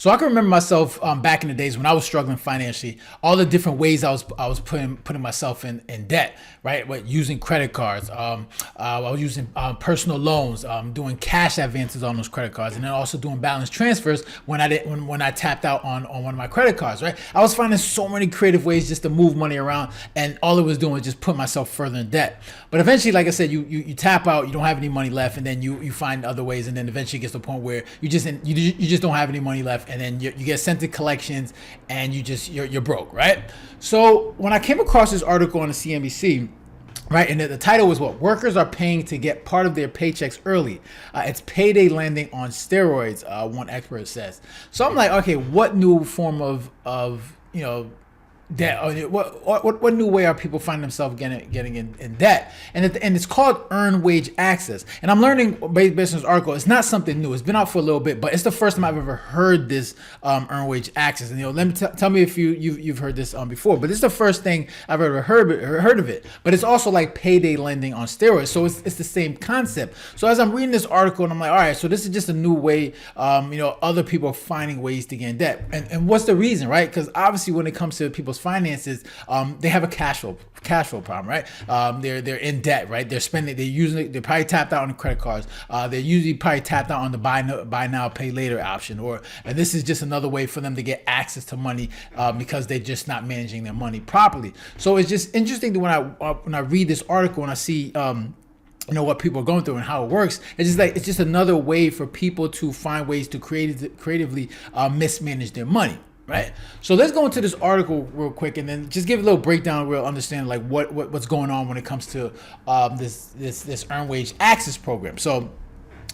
So I can remember myself back in the days when I was struggling financially, all the different ways I was putting myself in debt, right? Using credit cards, I was using personal loans, doing cash advances on those credit cards, and then also doing balance transfers when I tapped out on one of my credit cards, right? I was finding so many creative ways just to move money around, and all it was doing was just put myself further in debt. But eventually, like I said, you tap out, you don't have any money left, and then you find other ways, and then eventually it gets to the point where you just don't have any money left, and then you get sent to collections, and you're broke, right? So when I came across this article on the CNBC, right, and the title was what workers are paying to get part of their paychecks early. It's payday lending on steroids, one expert says. So I'm like, okay, what new form of debt? What new way are people finding themselves getting in debt? And it's called earned wage access. And I'm learning based on this article, it's not something new. It's been out for a little bit, but it's the first time I've ever heard this earned wage access. And let me tell me if you've heard this before. But this is the first thing I've ever heard of it. But it's also like payday lending on steroids. So it's the same concept. So as I'm reading this article, and I'm like, all right, so this is just a new way. Other people are finding ways to get in debt. And what's the reason, right? Because obviously when it comes to people's finances, they have a cash flow problem, right? They're in debt, right? They're spending, they're probably tapped out on the credit cards. They're usually probably tapped out on the buy now, pay later option, and this is just another way for them to get access to money because they're just not managing their money properly. So it's just interesting that when I read this article and I see what people are going through and how it works. It's just another way for people to find ways to creatively mismanage their money. Right. So let's go into this article real quick and then just give a little breakdown, real understand like what's going on when it comes to this earned wage access program. So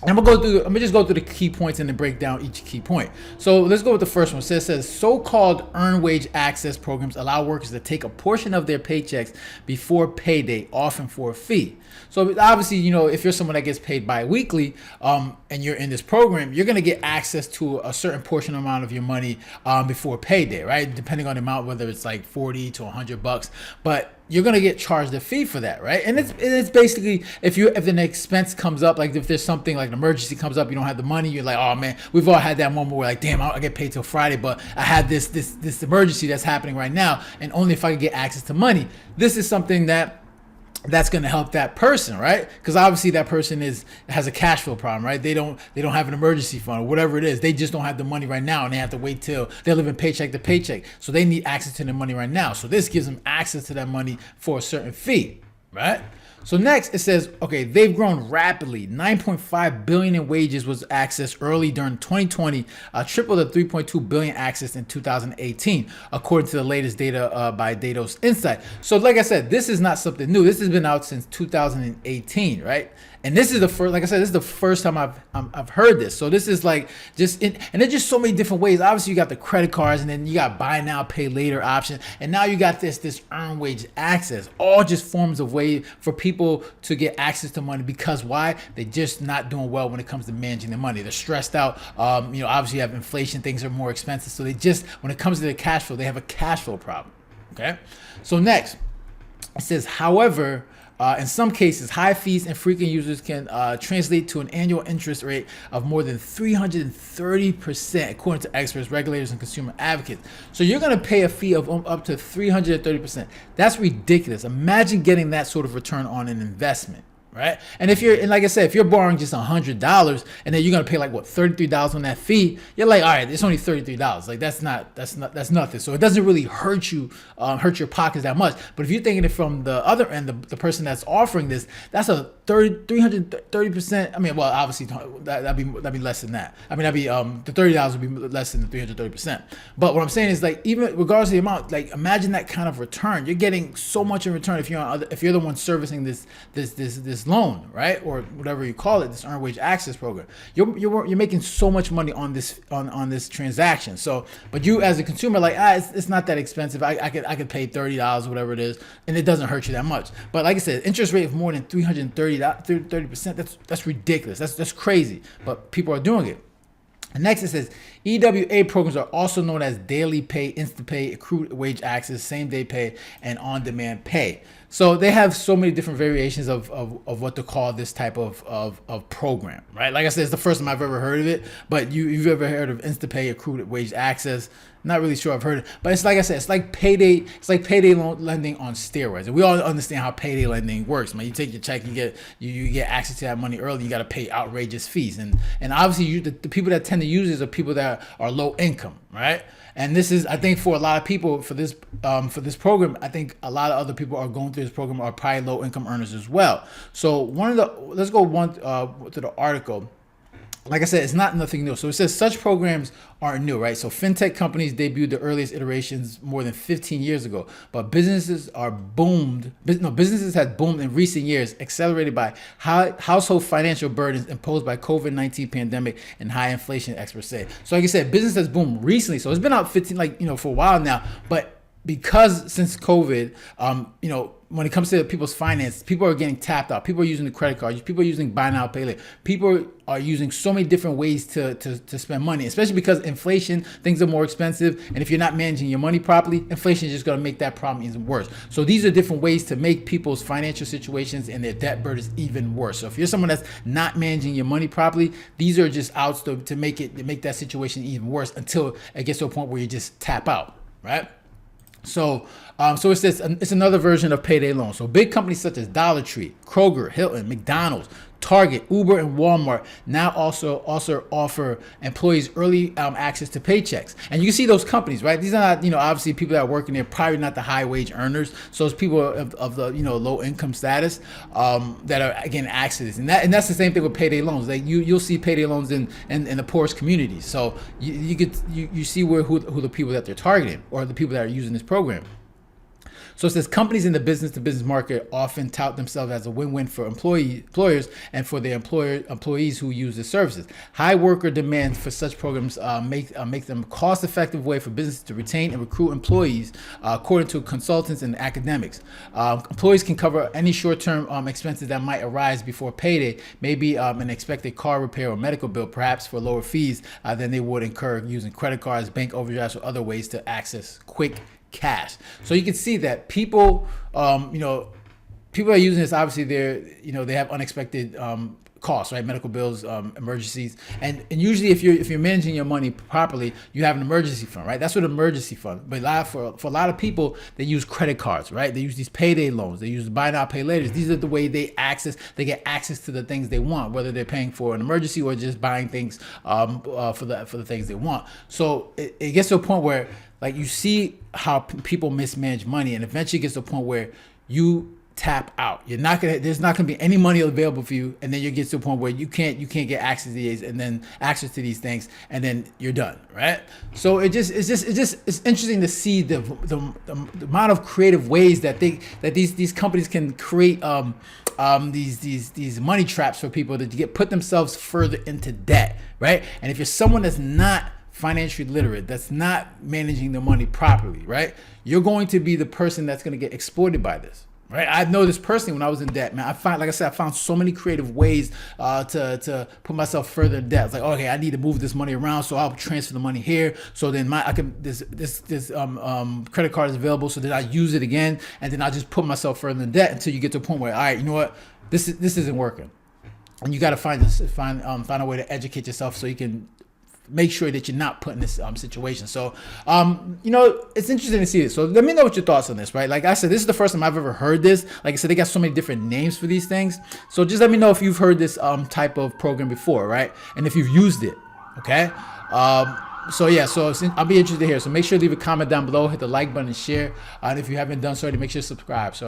I'm gonna just go through the key points and then break down each key point. So let's go with the first one. It says so-called earned wage access programs allow workers to take a portion of their paychecks before payday, often for a fee. So obviously, if you're someone that gets paid bi-weekly and you're in this program, you're gonna get access to a certain portion amount of your money before payday, right? Depending on the amount, whether it's like $40 to $100, but you're gonna get charged a fee for that, right? And it's basically if an expense comes up, like if there's something like an emergency comes up, you don't have the money, you're like, oh man, we've all had that moment where like, damn, I get paid till Friday, but I had this emergency that's happening right now, and only if I can get access to money. This is something that's going to help that person, right? Because obviously that person has a cash flow problem, right? They don't have an emergency fund or whatever it is. They just don't have the money right now, and they have to wait till they're living paycheck to paycheck. So they need access to their money right now. So this gives them access to that money for a certain fee, right? So next it says, okay, they've grown rapidly. 9.5 billion in wages was accessed early during 2020, triple the 3.2 billion accessed in 2018, according to the latest data by Datos Insight. So like I said, this is not something new. This has been out since 2018, right? And this is the first, like I said, this is the first time I've heard this. So this is like and there's just so many different ways. Obviously, you got the credit cards, and then you got buy now, pay later option, and now you got this earned wage access. All just forms of way for people to get access to money because why? They're just not doing well when it comes to managing their money. They're stressed out. Obviously, you have inflation; things are more expensive. So when it comes to their cash flow, they have a cash flow problem. Okay. So next, it says, however, in some cases, high fees and frequent users can translate to an annual interest rate of more than 330%, according to experts, regulators, and consumer advocates. So you're going to pay a fee of up to 330%. That's ridiculous. Imagine getting that sort of return on an investment. Right. And like I said, if you're borrowing just $100 and then you're going to pay like what, $33 on that fee, you're like, all right, it's only $33. Like that's nothing. So it doesn't really hurt your pockets that much. But if you're thinking it from the other end, the person that's offering this, that's a 330%. I mean, well, obviously that'd be less than that. I mean, that'd be the $30 would be less than the 330%. But what I'm saying is like, even regardless of the amount, like imagine that kind of return. You're getting so much in return if you're the one servicing this loan, right, or whatever you call it, this earned wage access program. You're making so much money on this transaction. So, but you as a consumer, like, it's not that expensive. I could pay $30, whatever it is, and it doesn't hurt you that much. But like I said, interest rate of more than 30%. That's ridiculous. That's crazy. But people are doing it. And next it says, EWA programs are also known as daily pay, instant pay, accrued wage access, same day pay, and on-demand pay. So they have so many different variations of what to call this type of program, right? Like I said, it's the first time I've ever heard of it, but you've ever heard of instant pay, accrued wage access? Not really sure I've heard it, but it's like I said, it's like payday lending on steroids. And we all understand how payday lending works, man. You take your check, you get access to that money early. You got to pay outrageous fees, and obviously the people that tend to use this are people that are low income, right? And this is, I think, for a lot of people for this program, I think a lot of other people are going through this program are probably low income earners as well. So let's go to the article. Like I said, it's not nothing new. So it says such programs aren't new, right? So fintech companies debuted the earliest iterations more than 15 years ago, but businesses had boomed in recent years, accelerated by household financial burdens imposed by COVID-19 pandemic and high inflation, experts say. So like I said, business has boomed recently. So it's been out 15, for a while now, but because since COVID, when it comes to people's finance, people are getting tapped out. People are using the credit card. People are using buy now, pay later. People are using so many different ways to spend money, especially because inflation, things are more expensive. And if you're not managing your money properly, inflation is just going to make that problem even worse. So these are different ways to make people's financial situations and their debt burdens even worse. So if you're someone that's not managing your money properly, these are just outs to make that situation even worse until it gets to a point where you just tap out, right? So it says it's another version of payday loans. So big companies such as Dollar Tree, Kroger, Hilton, McDonald's, Target, Uber, and Walmart now also offer employees early access to paychecks. And you can see those companies, right? These are not, obviously people that are working there, probably not the high wage earners. So it's people of the, low income status that are getting access to this. And that's the same thing with payday loans. Like you'll see payday loans in the poorest communities. So you see who the people that they're targeting or the people that are using this program. So it says companies in the business-to-business market often tout themselves as a win-win for employers and for their employees who use the services. High worker demand for such programs make them a cost-effective way for businesses to retain and recruit employees, according to consultants and academics. Employees can cover any short-term expenses that might arise before payday, maybe an expected car repair or medical bill, perhaps for lower fees than they would incur using credit cards, bank overdrafts, or other ways to access quick cash. So you can see that people are using this. Obviously, they have unexpected costs, right? Medical bills, emergencies, and usually if you're managing your money properly, you have an emergency fund, right? That's what emergency fund. But for a lot of people, they use credit cards, right? They use these payday loans. They use buy now, pay later. These are the way they get access to the things they want, whether they're paying for an emergency or just buying things for the things they want. So it gets to a point where, like, you see how people mismanage money, and eventually gets to a point where you tap out. There's not gonna be any money available for you, and then you get to a point where you can't get access to these, and then access to these things, and then you're done, right? So it's interesting to see the amount of creative ways that these companies can create these money traps for people to put themselves further into debt, right? And if you're someone that's not financially literate, that's not managing the money properly, right, you're going to be the person that's going to get exploited by this, right? I know this personally when I was in debt, man. I found so many creative ways to put myself further in debt. It's like, okay, I need to move this money around, so I'll transfer the money here. So then this credit card is available, so then I use it again, and then I just put myself further in debt until you get to a point where, all right, you know what, this isn't working, and you got to find a way to educate yourself so you can make sure that you're not put in this situation. So, it's interesting to see this. So let me know what your thoughts on this, right? Like I said, this is the first time I've ever heard this. Like I said, they got so many different names for these things. So just let me know if you've heard this type of program before, right? And if you've used it, okay? So I'll be interested to hear. So make sure to leave a comment down below, hit the like button and share. And if you haven't done so already, make sure to subscribe. So